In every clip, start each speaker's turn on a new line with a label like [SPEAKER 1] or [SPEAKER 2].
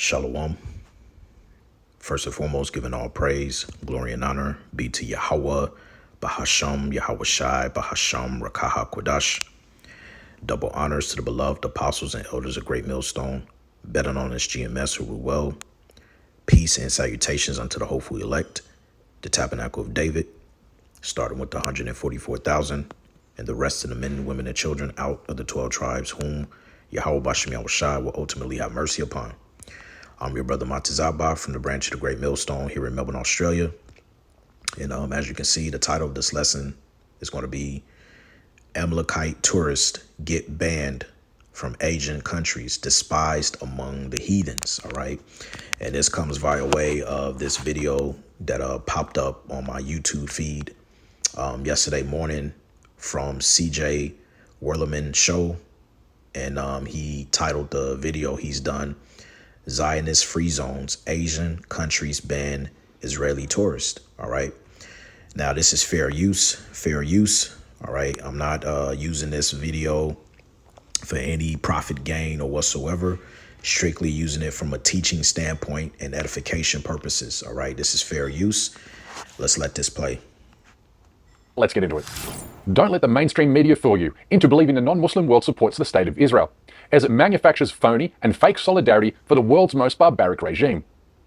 [SPEAKER 1] Shalom. First and foremost, giving all praise, glory, and honor be to Yahweh, Bahasham, Yahweh Shai, Bahasham, Rakaha Kodash. Double honors to the beloved apostles and elders of Great Millstone, better known as GMS, who rule well. Peace and salutations unto the hopeful elect, the tabernacle of David, starting with the 144,000 and the rest of the men, women, and children out of the 12 tribes whom Yahweh Bashem Yahweh Shai will ultimately have mercy upon. I'm your brother Matazaba from the branch of the Great Millstone here in Melbourne, Australia. And as you can see, the title of this lesson is going to be Amalekite Tourists Get Banned from Asian Countries, Despised Among the Heathens. All right. And this comes via way of this video that popped up on my YouTube feed yesterday morning from CJ Werleman Show. And he titled the video he's done, Zionist Free Zones, Asian Countries Ban Israeli Tourists. All right. Now, this is fair use. All right. I'm not using this video for any profit gain or whatsoever. Strictly using it from a teaching standpoint and edification purposes. All right. This is fair use. Let's let this play.
[SPEAKER 2] Let's get into it. Don't let the mainstream media fool you into believing the non-Muslim world supports the state of Israel, as it manufactures phony and fake solidarity for the world's most barbaric regime.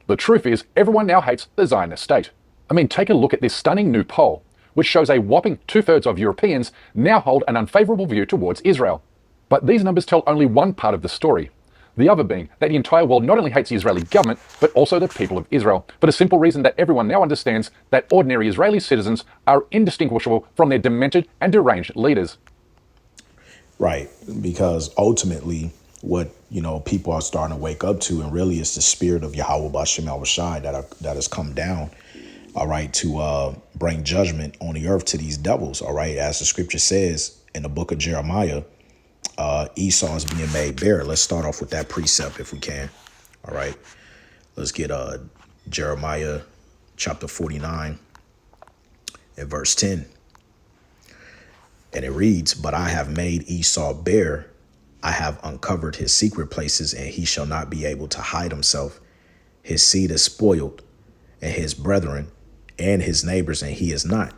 [SPEAKER 2] The truth is, everyone now hates the Zionist state. I mean, take a look at this stunning new poll, which shows a whopping 2/3 of Europeans now hold an unfavorable view towards Israel. But these numbers tell only one part of the story. The other being that the entire world not only hates the Israeli government, but also the people of Israel, for the simple reason that everyone now understands that ordinary Israeli citizens are indistinguishable from their demented and deranged leaders.
[SPEAKER 1] Right, because ultimately what, people are starting to wake up to, and really it's the spirit of Yahweh Bashem Yahweh Shai that has come down, all right, to bring judgment on the earth to these devils, all right, as the scripture says in the book of Jeremiah. Esau is being made bare. Let's start off with that precept if we can. All right. Let's get Jeremiah chapter 49 and verse 10. And it reads, "But I have made Esau bare. I have uncovered his secret places, and he shall not be able to hide himself. His seed is spoiled, and his brethren and his neighbors, and he is not."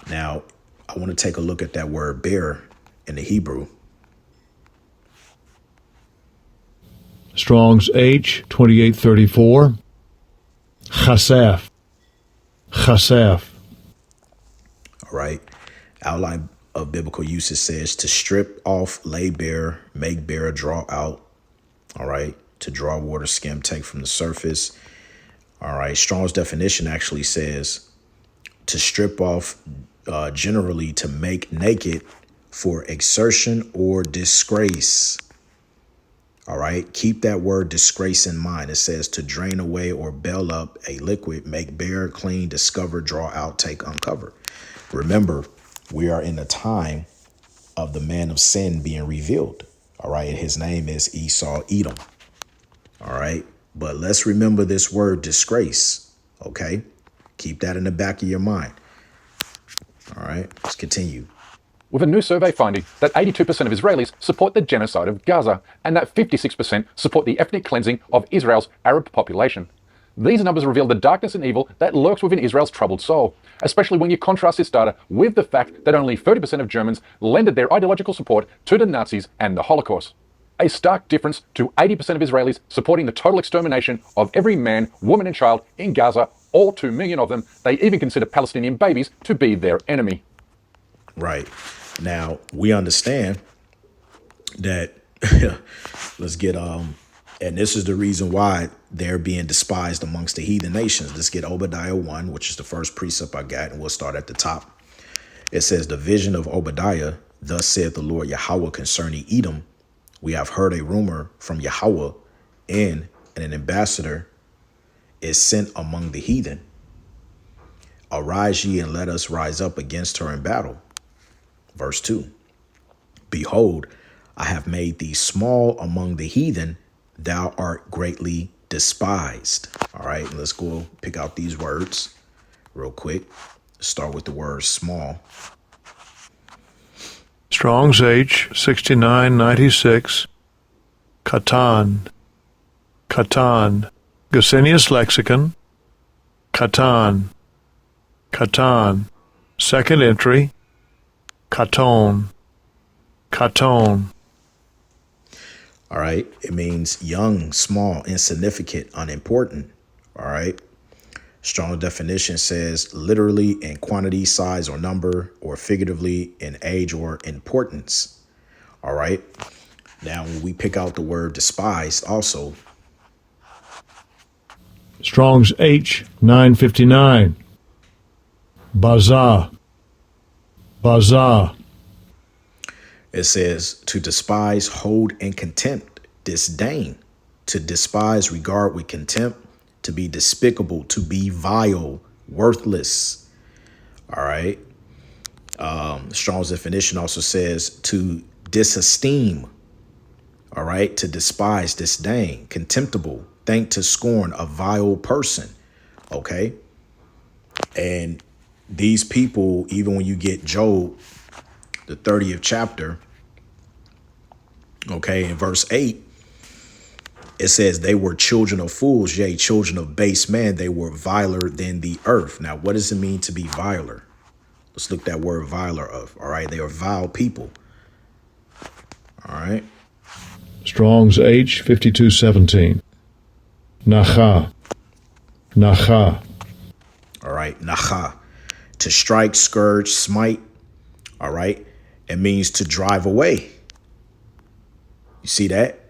[SPEAKER 1] Now, I want to take a look at that word bare in the Hebrew.
[SPEAKER 3] Strong's H 2834. Chasef.
[SPEAKER 1] All right. Outline of biblical usage says to strip off, lay bare, make bare, draw out. All right. To draw water, skim, take from the surface. All right. Strong's definition actually says to strip off, generally to make naked for exertion or disgrace. All right. Keep that word disgrace in mind. It says to drain away or bail up a liquid, make bare, clean, discover, draw out, take, uncover. Remember, we are in the time of the man of sin being revealed. All right. And his name is Esau Edom. All right. But let's remember this word disgrace. OK, keep that in the back of your mind. All right. Let's continue.
[SPEAKER 2] With a new survey finding that 82% of Israelis support the genocide of Gaza and that 56% support the ethnic cleansing of Israel's Arab population. These numbers reveal the darkness and evil that lurks within Israel's troubled soul, especially when you contrast this data with the fact that only 30% of Germans lended their ideological support to the Nazis and the Holocaust. A stark difference to 80% of Israelis supporting the total extermination of every man, woman and child in Gaza, all 2 million of them. They even consider Palestinian babies to be their enemy.
[SPEAKER 1] Right. Now, we understand that let's get and this is the reason why they're being despised amongst the heathen nations. Let's get Obadiah 1, which is the first precept I got, and we'll start at the top. It says, "The vision of Obadiah, thus saith the Lord Yahweh concerning Edom. We have heard a rumor from Yahweh, and an ambassador is sent among the heathen. Arise ye and let us rise up against her in battle." Verse 2, "Behold, I have made thee small among the heathen. Thou art greatly despised." All right, let's go pick out these words real quick. Start with the word small.
[SPEAKER 3] Strong's H 6996. Katan. Catan. Gesenius Lexicon. Catan. Catan. Second entry. Caton. Caton.
[SPEAKER 1] All right. It means young, small, insignificant, unimportant. All right. Strong definition says literally in quantity, size, or number, or figuratively in age or importance. All right. Now, when we pick out the word despised, also,
[SPEAKER 3] Strong's H 959. Baza. Baza.
[SPEAKER 1] it says to despise, hold in contempt, disdain, to despise, regard with contempt, to be despicable, to be vile, worthless. All right. Strong's definition also says to disesteem. All right. To despise, disdain, contemptible, think to scorn, a vile person. Okay. And these people, even when you get Job, the 30th chapter, okay, in verse 8, it says they were children of fools, yea, children of base men. They were viler than the earth. Now, what does it mean to be viler? Let's look that word viler up. All right. They are vile people. All right.
[SPEAKER 3] Strong's H 5217. Nacha. Nacha.
[SPEAKER 1] All right. Nacha. To strike, scourge, smite. All right. It means to drive away. You see that?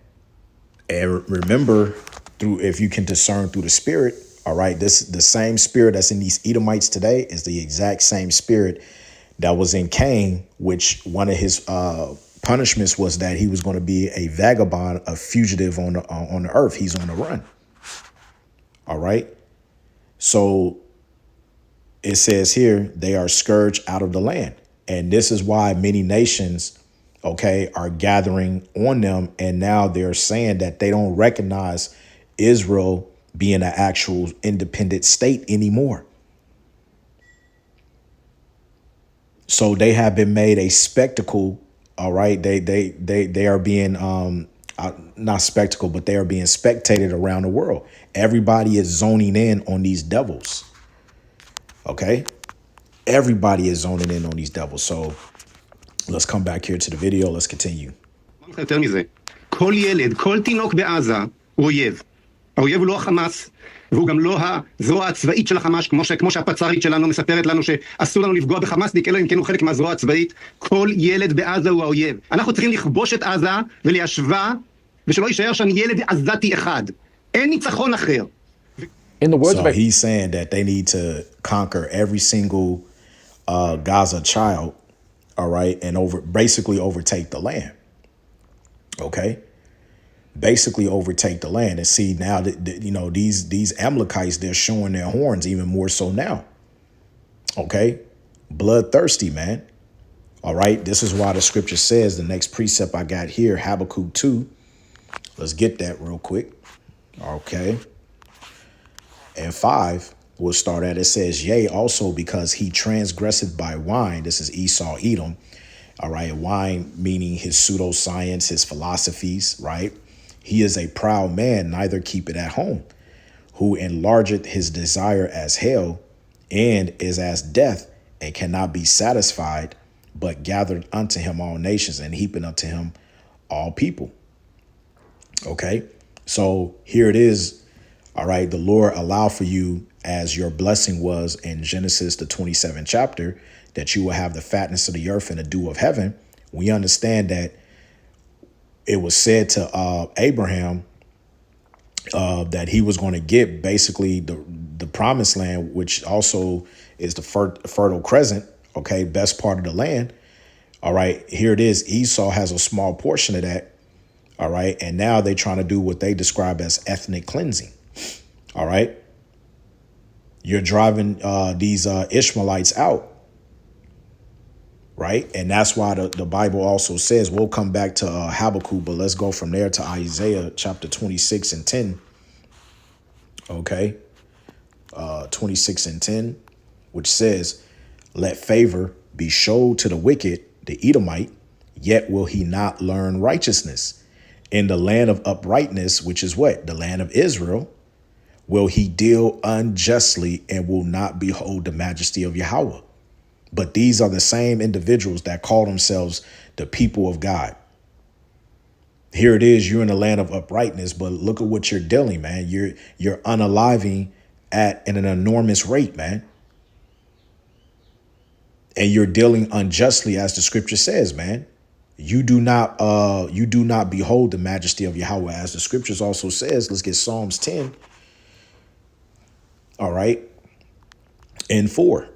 [SPEAKER 1] And remember, through, if you can discern through the spirit, all right, the same spirit that's in these Edomites today is the exact same spirit that was in Cain, which one of his punishments was that he was going to be a vagabond, a fugitive on the earth. He's on the run. All right. So it says here they are scourged out of the land. And this is why many nations, okay, are gathering on them. And now they're saying that they don't recognize Israel being an actual independent state anymore. So they have been made a spectacle. All right. They are being not spectacle, but they are being spectated around the world. Everybody is zoning in on these devils. OK, everybody is zoning in on these devils. So let's come back here to the video. Let's continue.
[SPEAKER 4] יותר מזה, כל ילד, כל תינוק בעזה הוא אויב. האויב הוא לא החמאס, והוא גם לא הזרוע הצבאית של החמאס, כמו שהפצ"רית שלנו מספרת לנו שאסור לנו לפגוע בחמאסניק, אלא אם כן הוא חלק מהזרוע הצבאית. כל ילד בעזה הוא האויב. אנחנו צריכים לכבוש את עזה וליישבה, ושלא יישאר שם ילד עזתי אחד. אין ניצחון אחר.
[SPEAKER 2] In the words
[SPEAKER 1] So
[SPEAKER 2] of
[SPEAKER 1] he's saying that they need to conquer every single Gaza child, all right, and basically overtake the land. Okay, basically overtake the land. And see now that you know these Amalekites, they're showing their horns even more so now. Okay, bloodthirsty, man. All right, this is why the scripture says the next precept I got here, Habakkuk 2. Let's get that real quick. Okay. And 5, we'll start at, it says, yea, also because he transgresseth by wine. This is Esau, Edom. All right. Wine meaning his pseudoscience, his philosophies, right? He is a proud man, neither keep it at home, who enlargeth his desire as hell and is as death and cannot be satisfied, but gathered unto him all nations and heaping unto him all people. Okay. So here it is. All right. The Lord allow for you, as your blessing was in Genesis, the 27th chapter, that you will have the fatness of the earth and the dew of heaven. We understand that it was said to Abraham that he was going to get basically the promised land, which also is the fertile crescent. OK, best part of the land. All right. Here it is. Esau has a small portion of that. All right. And now they're trying to do what they describe as ethnic cleansing. All right. You're driving these Ishmaelites out. Right. And that's why the Bible also says, we'll come back to Habakkuk, but let's go from there to Isaiah chapter 26 and 10. OK, 26 and 10, which says, let favor be showed to the wicked, the Edomite, yet will he not learn righteousness. In the land of uprightness, which is what? The land of Israel, will he deal unjustly and will not behold the majesty of Yahweh. But these are the same individuals that call themselves the people of God. Here it is, you're in the land of uprightness, but look at what you're dealing, man. You're unaliving at an enormous rate, man. And you're dealing unjustly, as the scripture says, man. You do not behold the majesty of Yahweh, as the scriptures also says. Let's get Psalms 10. All right. And 4.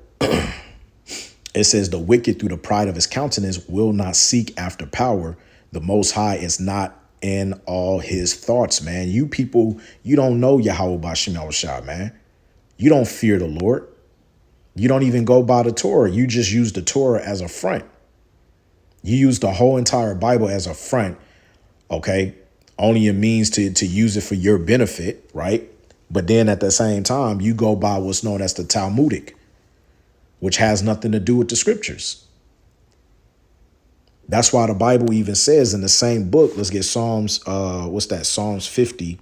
[SPEAKER 1] It says, the wicked through the pride of his countenance will not seek after power. The Most High is not in all his thoughts, man. You people, you don't know Yahweh B'Shem Yahushua, man. You don't fear the Lord. You don't even go by the Torah. You just use the Torah as a front. You use the whole entire Bible as a front, okay? Only a means to use it for your benefit, right? But then at the same time, you go by what's known as the Talmudic, which has nothing to do with the scriptures. That's why the Bible even says in the same book, let's get Psalms, Psalms 50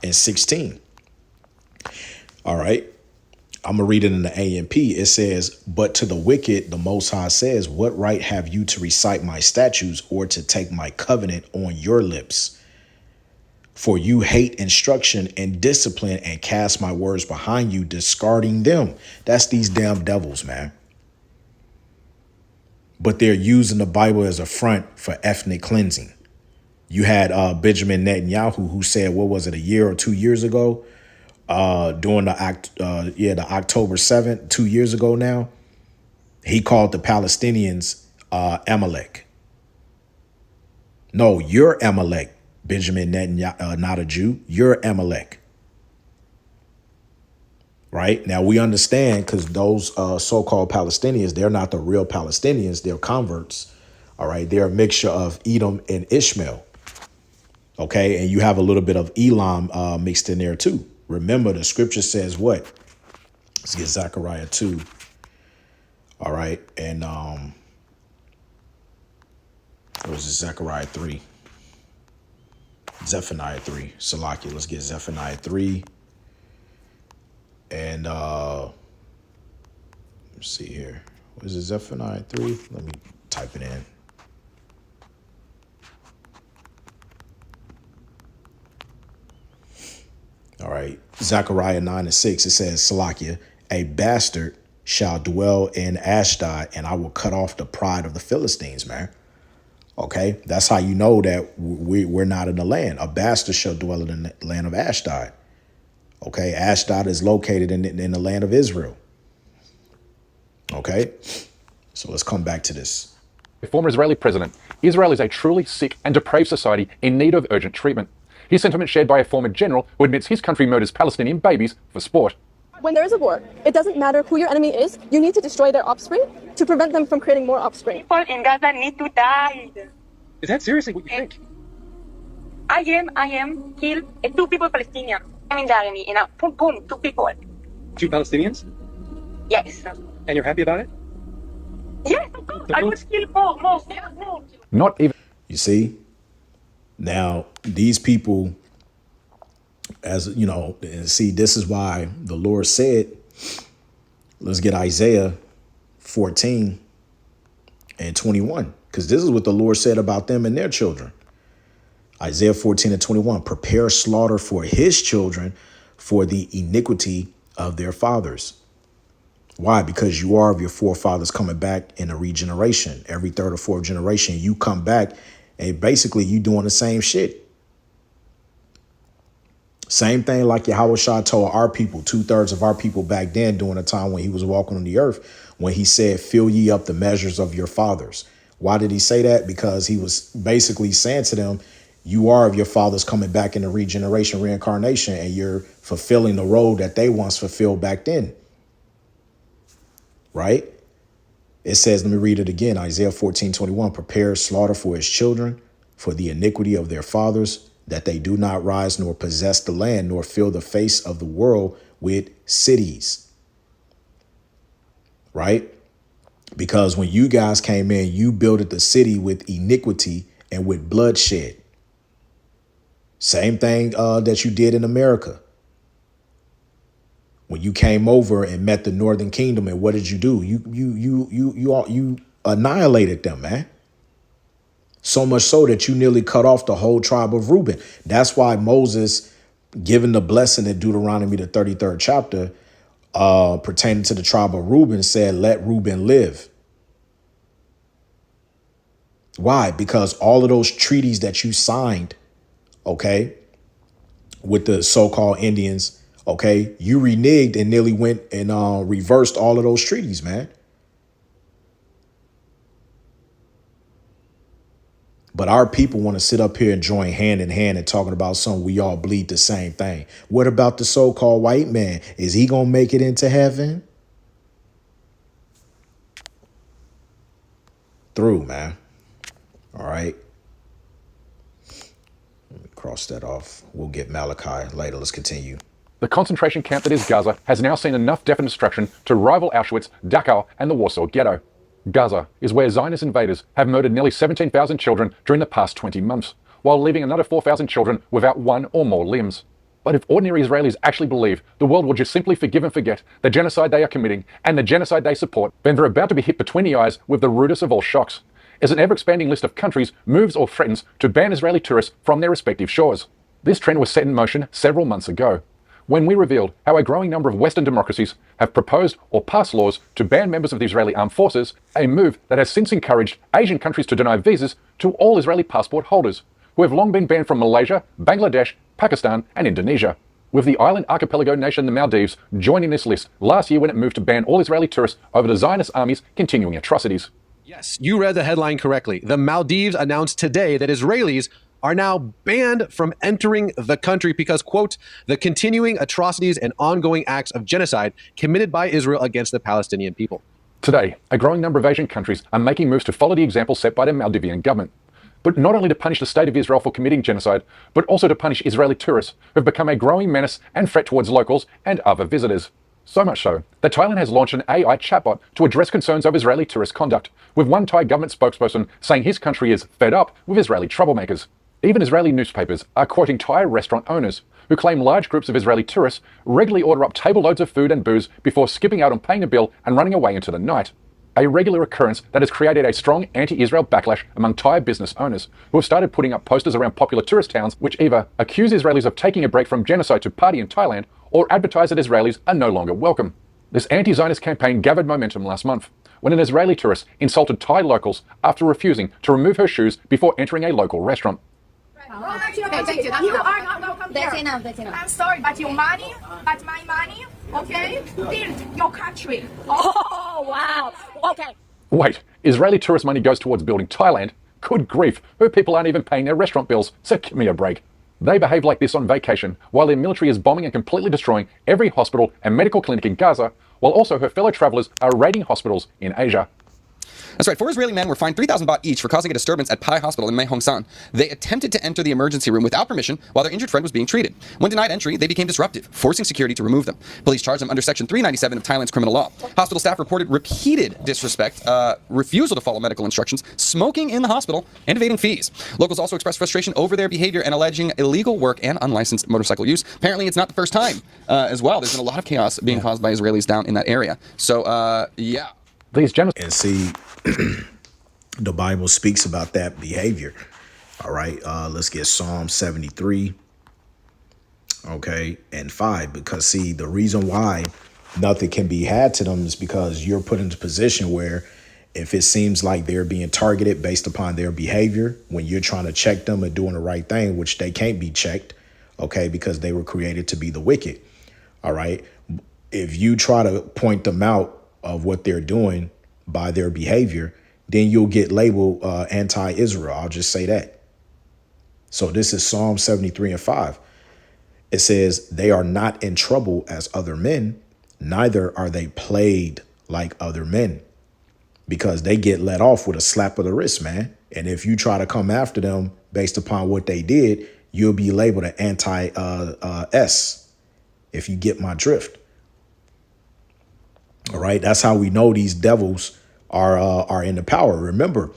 [SPEAKER 1] and 16. All right. I'm going to read it in the AMP. It says, but to the wicked, the Most High says, what right have you to recite my statutes or to take my covenant on your lips? For you hate instruction and discipline and cast my words behind you, discarding them. That's these damn devils, man. But they're using the Bible as a front for ethnic cleansing. You had Benjamin Netanyahu, who said, what was it, a year or 2 years ago? During the October 7th, 2 years ago now, he called the Palestinians Amalek. No, you're Amalek, Benjamin Netanyahu, not a Jew. You're Amalek. Right now, we understand because those so-called Palestinians, they're not the real Palestinians. They're converts. All right. They're a mixture of Edom and Ishmael. OK, and you have a little bit of Elam mixed in there, too. Remember, the scripture says what? Let's get Zechariah 2. All right. And what was it? Zechariah 3. Zephaniah 3. Salakia. Let's get Zephaniah 3. And let's see here. What is it? Zephaniah 3? Let me type it in. All right. Zechariah 9 and 6. It says, Salakia, a bastard shall dwell in Ashdod, and I will cut off the pride of the Philistines, man. OK, that's how you know that we're not in the land. A bastard shall dwell in the land of Ashdod. OK, Ashdod is located in the land of Israel. OK, so let's come back to this.
[SPEAKER 2] Former Israeli president, Israel is a truly sick and depraved society in need of urgent treatment. His sentiment shared by a former general who admits his country murders Palestinian babies for sport.
[SPEAKER 5] When there is a war, it doesn't matter who your enemy is. You need to destroy their offspring to prevent them from creating more offspring.
[SPEAKER 6] People in Gaza need to die.
[SPEAKER 7] Is that seriously what you think?
[SPEAKER 6] I am killed 2 people Palestinian. I'm in the army, boom, 2 people.
[SPEAKER 7] 2 Palestinians?
[SPEAKER 6] Yes.
[SPEAKER 7] And you're happy about it?
[SPEAKER 6] Yes, of course. I would kill more.
[SPEAKER 2] Not even.
[SPEAKER 1] You see? Now, these people, as you know, see, this is why the Lord said, let's get Isaiah 14 and 21, because this is what the Lord said about them and their children. Isaiah 14 and 21, prepare slaughter for his children for the iniquity of their fathers. Why? Because you are of your forefathers coming back in a regeneration. Every 3rd or 4th generation, you come back and basically you doing the same shit. Same thing like Yahweh Shah told our people, 2/3 of our people back then during the time when he was walking on the earth, when he said, fill ye up the measures of your fathers. Why did he say that? Because he was basically saying to them, you are of your fathers coming back in the regeneration, reincarnation, and you're fulfilling the role that they once fulfilled back then. Right? It says, let me read it again. Isaiah 14:21, prepare slaughter for his children for the iniquity of their fathers, that they do not rise nor possess the land, nor fill the face of the world with cities. Right? Because when you guys came in, you builded the city with iniquity and with bloodshed. Same thing that you did in America. When you came over and met the Northern Kingdom, and what did you do? You annihilated them, man. So much so that you nearly cut off the whole tribe of Reuben. That's why Moses, given the blessing in Deuteronomy, the 33rd chapter, pertaining to the tribe of Reuben, said, let Reuben live. Why? Because all of those treaties that you signed, okay, with the so-called Indians, okay, you reneged and nearly went and reversed all of those treaties, man. But our people want to sit up here and join hand in hand and talking about something we all bleed the same thing. What about the so-called white man? Is he going to make it into heaven? Through, man. All right. Let me cross that off. We'll get Malachi later. Let's continue.
[SPEAKER 2] The concentration camp that is Gaza has now seen enough death and destruction to rival Auschwitz, Dachau, and the Warsaw Ghetto. Gaza is where Zionist invaders have murdered nearly 17,000 children during the past 20 months, while leaving another 4,000 children without one or more limbs. But if ordinary Israelis actually believe the world will just simply forgive and forget the genocide they are committing and the genocide they support, then they're about to be hit between the eyes with the rudest of all shocks, as an ever-expanding list of countries moves or threatens to ban Israeli tourists from their respective shores. This trend was set in motion several months ago, when we revealed how a growing number of Western democracies have proposed or passed laws to ban members of the Israeli armed forces, a move that has since encouraged Asian countries to deny visas to all Israeli passport holders, who have long been banned from Malaysia, Bangladesh, Pakistan, and Indonesia, with the island archipelago nation the Maldives joining this list last year when it moved to ban all Israeli tourists over the Zionist army's continuing atrocities.
[SPEAKER 8] Yes, you read the headline correctly. The Maldives announced today that Israelis are now banned from entering the country because, quote, the continuing atrocities and ongoing acts of genocide committed by Israel against the Palestinian people.
[SPEAKER 2] Today, a growing number of Asian countries are making moves to follow the example set by the Maldivian government. But not only to punish the state of Israel for committing genocide, but also to punish Israeli tourists who have become a growing menace and threat towards locals and other visitors. So much so that Thailand has launched an AI chatbot to address concerns of Israeli tourist conduct, with one Thai government spokesperson saying his country is fed up with Israeli troublemakers. Even Israeli newspapers are quoting Thai restaurant owners who claim large groups of Israeli tourists regularly order up table loads of food and booze before skipping out on paying a bill and running away into the night. A regular occurrence that has created a strong anti-Israel backlash among Thai business owners who have started putting up posters around popular tourist towns which either accuse Israelis of taking a break from genocide to party in Thailand or advertise that Israelis are no longer welcome. This anti-Zionist campaign gathered momentum last month when an Israeli tourist insulted Thai locals after refusing to remove her shoes before entering a local restaurant.
[SPEAKER 9] You are not welcome here. That's enough. I'm sorry, but your money, but my money, okay, build your country. Oh, wow. Okay.
[SPEAKER 2] Wait, Israeli tourist money goes towards building Thailand? Good grief, her people aren't even paying their restaurant bills, so give me a break. They behave like this on vacation, while their military is bombing and completely destroying every hospital and medical clinic in Gaza, while also her fellow travelers are raiding hospitals in Asia.
[SPEAKER 10] That's right. 4 Israeli men were fined 3,000 baht each for causing a disturbance at Pai Hospital in Mae Hong Son. They attempted to enter the emergency room without permission while their injured friend was being treated. When denied entry, they became disruptive, forcing security to remove them. Police charged them under Section 397 of Thailand's criminal law. Hospital staff reported repeated disrespect, refusal to follow medical instructions, smoking in the hospital, and evading fees. Locals also expressed frustration over their behavior and alleging illegal work and unlicensed motorcycle use. Apparently, it's not the first time as well. There's been a lot of chaos being caused by Israelis down in that area. So, yeah.
[SPEAKER 2] These
[SPEAKER 1] and see, the Bible speaks about that behavior. All right, let's get Psalm 73, okay, and 5. Because, see, the reason why nothing can be had to them is because you're put into a position where if it seems like they're being targeted based upon their behavior, when you're trying to check them and doing the right thing, which they can't be checked, okay, because they were created to be the wicked. All right, if you try to point them out of what they're doing by their behavior, then you'll get labeled anti-Israel. I'll just say that. So this is Psalm 73 and 5. It says, they are not in trouble as other men, neither are they plagued like other men, because they get let off with a slap of the wrist, man. And if you try to come after them based upon what they did, you'll be labeled an anti-S, if you get my drift. All right, that's how we know these devils are in the power. Remember,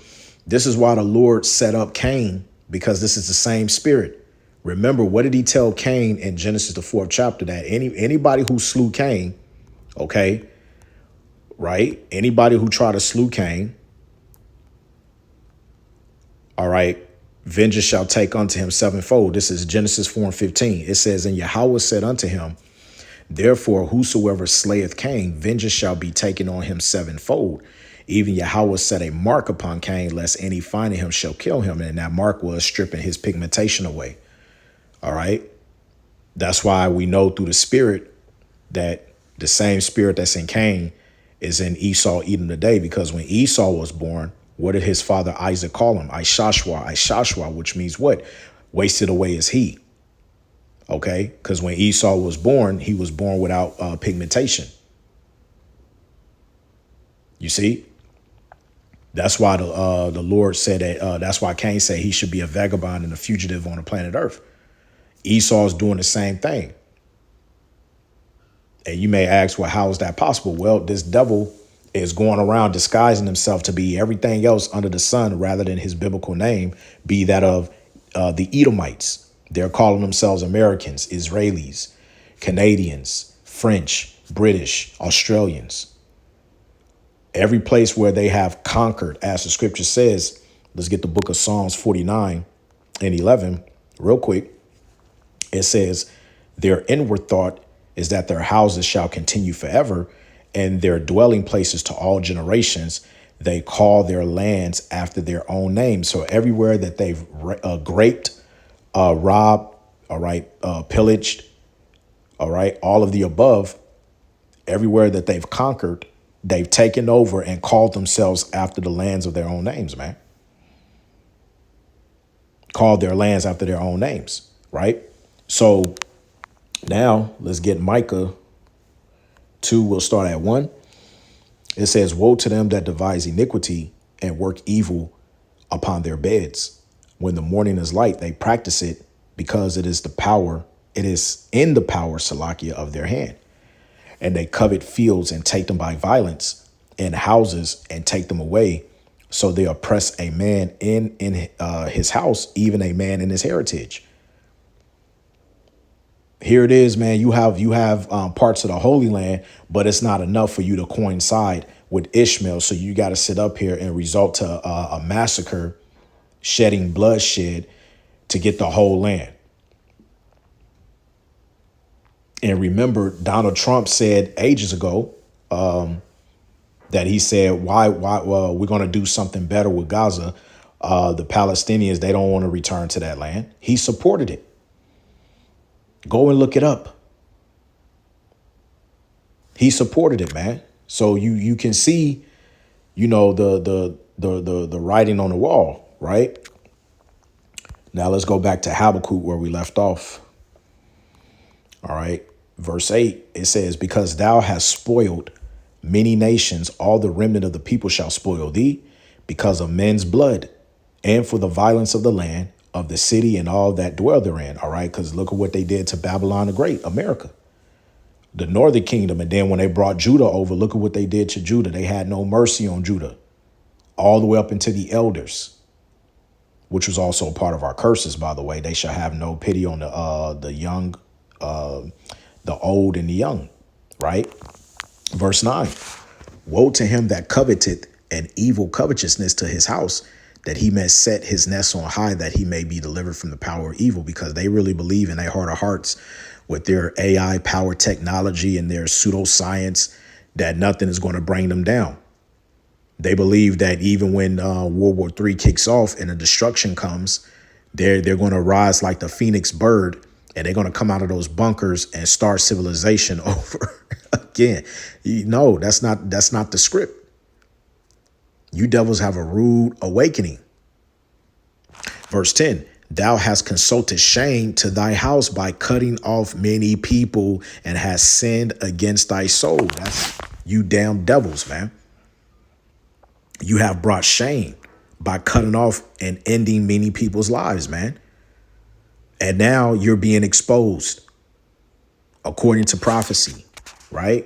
[SPEAKER 1] this is why the Lord set up Cain, because this is the same spirit. Remember, what did he tell Cain in Genesis, the 4th chapter? That anybody who slew Cain, okay, right? Anybody who tried to slew Cain, all right, vengeance shall take unto him sevenfold. This is Genesis 4:15. It says, and Yahweh said unto him, therefore, whosoever slayeth Cain, vengeance shall be taken on him sevenfold. Even Yahweh set a mark upon Cain, lest any finding him shall kill him. And that mark was stripping his pigmentation away. All right. That's why we know through the spirit that the same spirit that's in Cain is in Esau, Edom today, because when Esau was born, what did his father Isaac call him? Ishashwa, which means what? Wasted away is he. Okay. Because when Esau was born, he was born without pigmentation. You see? That's why the Lord said that. That's why Cain said he should be a vagabond and a fugitive on the planet Earth. Esau's doing the same thing. And you may ask, well, how is that possible? Well, this devil is going around disguising himself to be everything else under the sun rather than his biblical name be that of the Edomites. They're calling themselves Americans, Israelis, Canadians, French, British, Australians. Every place where they have conquered, as the scripture says, let's get the book of Psalms 49 and 11 real quick. It says, their inward thought is that their houses shall continue forever, and their dwelling places to all generations. They call their lands after their own name. So everywhere that they've raped, robbed, all right, pillaged, all right, all of the above, everywhere that they've conquered, they've taken over and called themselves after the lands of their own names, man. Called their lands after their own names, right? So now let's get Micah 2. We'll start at 1. It says, woe to them that devise iniquity and work evil upon their beds. When the morning is light, they practice it because it is in the power, Salakia, of their hand. And they covet fields and take them by violence, and houses and take them away. So they oppress a man in his house, even a man in his heritage. Here it is, man. You have parts of the Holy Land, but it's not enough for you to coincide with Ishmael. So you got to sit up here and resort to a massacre, shedding bloodshed to get the whole land. And remember, Donald Trump said ages ago that he said, why, well, we're going to do something better with Gaza. The Palestinians, they don't want to return to that land. He supported it. Go and look it up. He supported it, man. So you can see, the writing on the wall, right? Now let's go back to Habakkuk where we left off. All right. Verse 8, it says, because thou hast spoiled many nations, all the remnant of the people shall spoil thee because of men's blood and for the violence of the land, of the city and all that dwell therein. All right. Because look at what they did to Babylon the Great, America, the northern kingdom. And then when they brought Judah over, look at what they did to Judah. They had no mercy on Judah all the way up into the elders, which was also a part of our curses, by the way. They shall have no pity on the young, the old and the young. Right. Verse 9, woe to him that coveteth an evil covetousness to his house, that he may set his nest on high, that he may be delivered from the power of evil. Because they really believe in their heart of hearts with their AI power technology and their pseudoscience that nothing is going to bring them down. They believe that even when World War III kicks off and the destruction comes, they're going to rise like the phoenix bird, and they're going to come out of those bunkers and start civilization over again. No, that's not the script. You devils have a rude awakening. Verse 10, thou hast consulted shame to thy house by cutting off many people and hast sinned against thy soul. That's you damn devils, man. You have brought shame by cutting off and ending many people's lives, man. And now you're being exposed according to prophecy, right?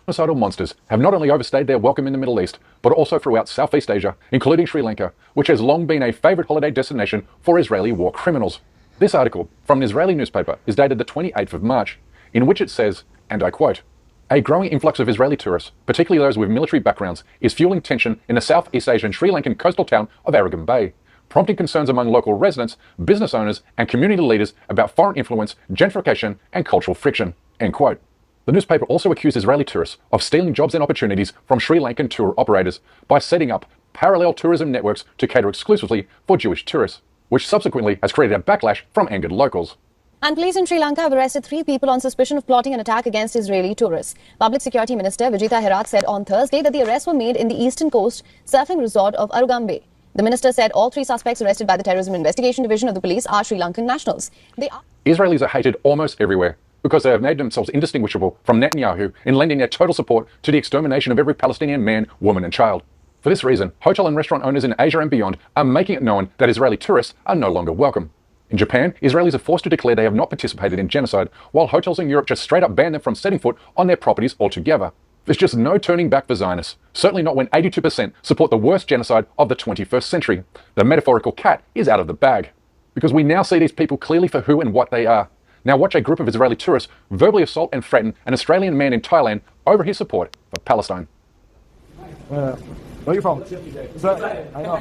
[SPEAKER 2] Genocidal monsters have not only overstayed their welcome in the Middle East, but also throughout Southeast Asia, including Sri Lanka, which has long been a favorite holiday destination for Israeli war criminals. This article from an Israeli newspaper is dated the 28th of March, in which it says, and I quote, "A growing influx of Israeli tourists, particularly those with military backgrounds, is fueling tension in the Southeast Asian Sri Lankan coastal town of Aragon Bay, prompting concerns among local residents, business owners, and community leaders about foreign influence, gentrification, and cultural friction." End quote. The newspaper also accused Israeli tourists of stealing jobs and opportunities from Sri Lankan tour operators by setting up parallel tourism networks to cater exclusively for Jewish tourists, which subsequently has created a backlash from angered locals.
[SPEAKER 11] And police in Sri Lanka have arrested 3 people on suspicion of plotting an attack against Israeli tourists. Public Security Minister Vijita Herat said on Thursday that the arrests were made in the eastern coast surfing resort of Aragon Bay. The minister said all 3 suspects arrested by the Terrorism Investigation Division of the police are Sri Lankan nationals.
[SPEAKER 2] Israelis are hated almost everywhere because they have made themselves indistinguishable from Netanyahu in lending their total support to the extermination of every Palestinian man, woman, and child. For this reason, hotel and restaurant owners in Asia and beyond are making it known that Israeli tourists are no longer welcome. In Japan, Israelis are forced to declare they have not participated in genocide, while hotels in Europe just straight up ban them from setting foot on their properties altogether. There's just no turning back for Zionists, certainly not when 82% support the worst genocide of the 21st century. The metaphorical cat is out of the bag, because we now see these people clearly for who and what they are. Now watch a group of Israeli tourists verbally assault and threaten an Australian man in Thailand over his support for Palestine.
[SPEAKER 12] Where are you from? Israel. I know.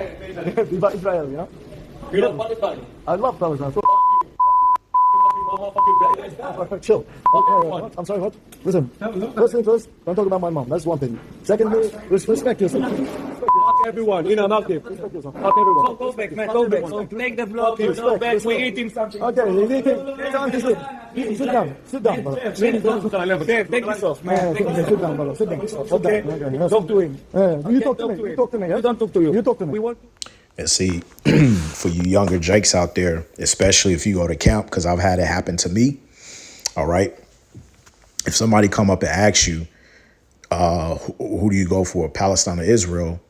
[SPEAKER 12] Viva Israel, you know?
[SPEAKER 13] You love Palestine?
[SPEAKER 12] I love Palestine. So chill. I'm sorry, what? Listen. First thing first, don't talk about my mom. That's one thing. Secondly, respect yourself.
[SPEAKER 13] Fuck everyone, you know, not people.
[SPEAKER 12] Respect yourself. Fuck everyone.
[SPEAKER 13] Go back, man. Go back. Take the vlog. Go back. We're eating something.
[SPEAKER 12] Okay, you're eating. Time to sit. Sit down. Sit down, brother.
[SPEAKER 13] Dave, take this off, man.
[SPEAKER 12] Sit down, brother. Sit down. Sit down. Okay. Talk to him. You talk to me. You talk to me.
[SPEAKER 13] You don't talk to you.
[SPEAKER 12] You talk to me.
[SPEAKER 1] And see, for you younger Jakes out there, especially if you go to camp, because I've had it happen to me, all right? If somebody come up and asks you, who do you go for, Palestine or Israel,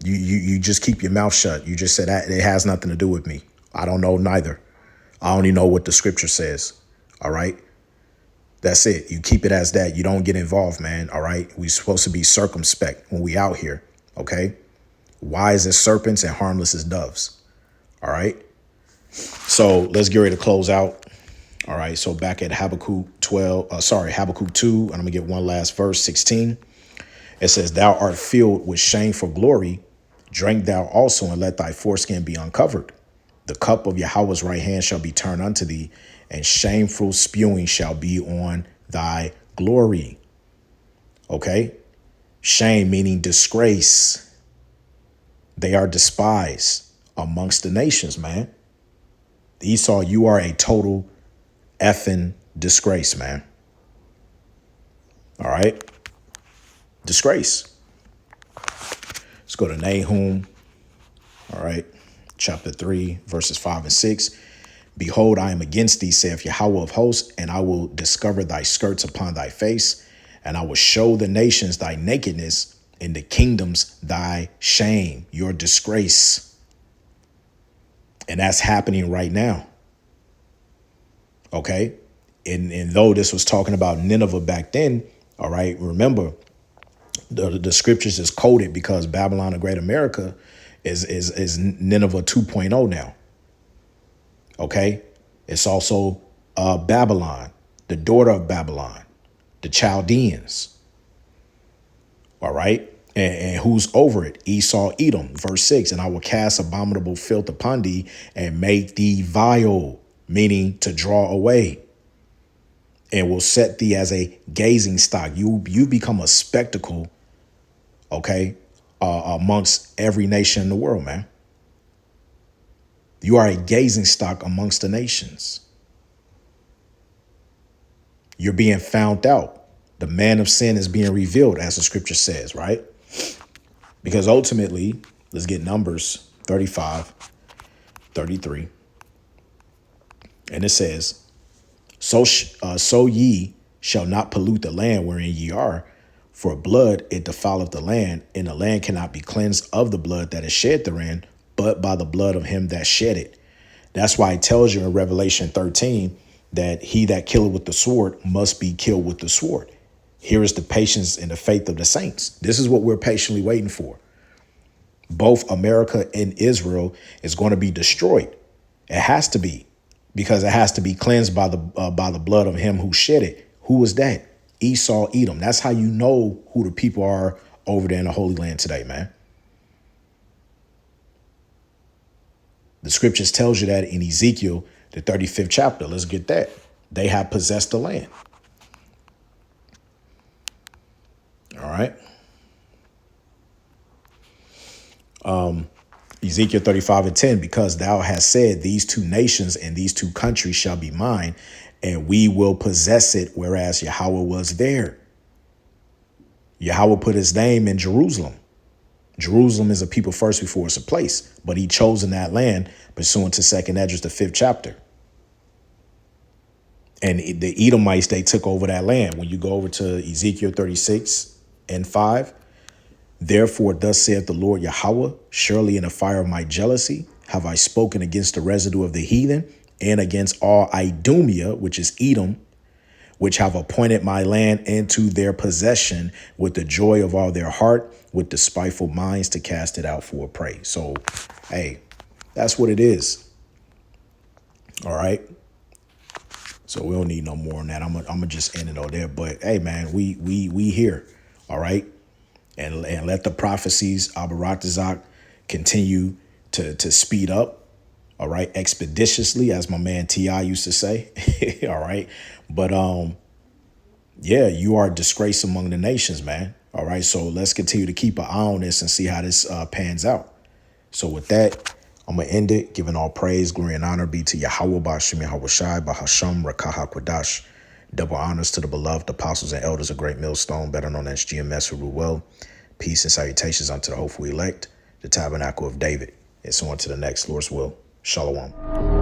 [SPEAKER 1] you just keep your mouth shut. You just say that it has nothing to do with me. I don't know neither. I only know what the scripture says, all right? That's it. You keep it as that. You don't get involved, man, all right? We're supposed to be circumspect when we out here, okay? Wise as serpents and harmless as doves. All right. So let's get ready to close out. All right. So back at Habakkuk 2, and I'm gonna get one last verse, 16. It says, "Thou art filled with shame for glory. Drink thou also, and let thy foreskin be uncovered. The cup of Yahweh's right hand shall be turned unto thee, and shameful spewing shall be on thy glory." Okay. Shame meaning disgrace. They are despised amongst the nations, man. Esau, you are a total effing disgrace, man. All right. Disgrace. Let's go to Nahum. All right. Chapter 3, verses 5 and 6. "Behold, I am against thee, saith Yahweh of hosts, and I will discover thy skirts upon thy face, and I will show the nations thy nakedness, and the kingdoms thy shame," your disgrace. And that's happening right now. Okay. And though this was talking about Nineveh back then, all right, remember the scriptures is coded because Babylon the Great America is Nineveh 2.0 now. Okay. It's also Babylon, the daughter of Babylon, the Chaldeans. All right. And who's over it? Esau, Edom, verse 6. "And I will cast abominable filth upon thee and make thee vile," meaning to draw away, "and will set thee as a gazing stock." You become a spectacle, okay, amongst every nation in the world, man. You are a gazing stock amongst the nations. You're being found out. The man of sin is being revealed, as the scripture says, right? Because ultimately, let's get Numbers 35, 33. And it says, so ye shall not pollute the land wherein ye are, for blood it defileth the land, and the land cannot be cleansed of the blood that is shed therein, but by the blood of him that shed it. That's why it tells you in Revelation 13 that he that killeth with the sword must be killed with the sword. Here is the patience and the faith of the saints. This is what we're patiently waiting for. Both America and Israel is going to be destroyed. It has to be, because it has to be cleansed by the blood of him who shed it. Who was that? Esau, Edom. That's how you know who the people are over there in the Holy Land today, man. The scriptures tells you that in Ezekiel, the 35th chapter. Let's get that. They have possessed the land. All right. Ezekiel 35:10, because thou hast said, these two nations and these two countries shall be mine, and we will possess it, whereas Yahweh was there. Yahweh put his name in Jerusalem. Jerusalem is a people first before it's a place, but he chose in that land pursuant to 2nd Esdras, the 5th chapter. And the Edomites, they took over that land. When you go over to Ezekiel 36:5, therefore thus saith the Lord Yahweh, surely in the fire of my jealousy have I spoken against the residue of the heathen and against all Idumea, which is Edom, which have appointed my land into their possession with the joy of all their heart, with despiteful minds to cast it out for a prey. So, hey, that's what it is. All right. So we don't need no more on that. I'm gonna just end it all there. But hey, man, we here. All right. And let the prophecies, Abaratazak, continue to speed up. All right. Expeditiously, as my man T.I. used to say. All right. But yeah, you are a disgrace among the nations, man. All right. So let's continue to keep an eye on this and see how this pans out. So with that, I'm going to end it, giving all praise, glory, and honor be to Yahweh, Ba'ashem Yahweh Shai, Bahasham, Rakaha Kwadash. Double honors to the beloved apostles and elders of Great Millstone, better known as GMS Ruel. Peace and salutations unto the hopeful elect, the tabernacle of David. And so on to the next, Lord's will. Shalom.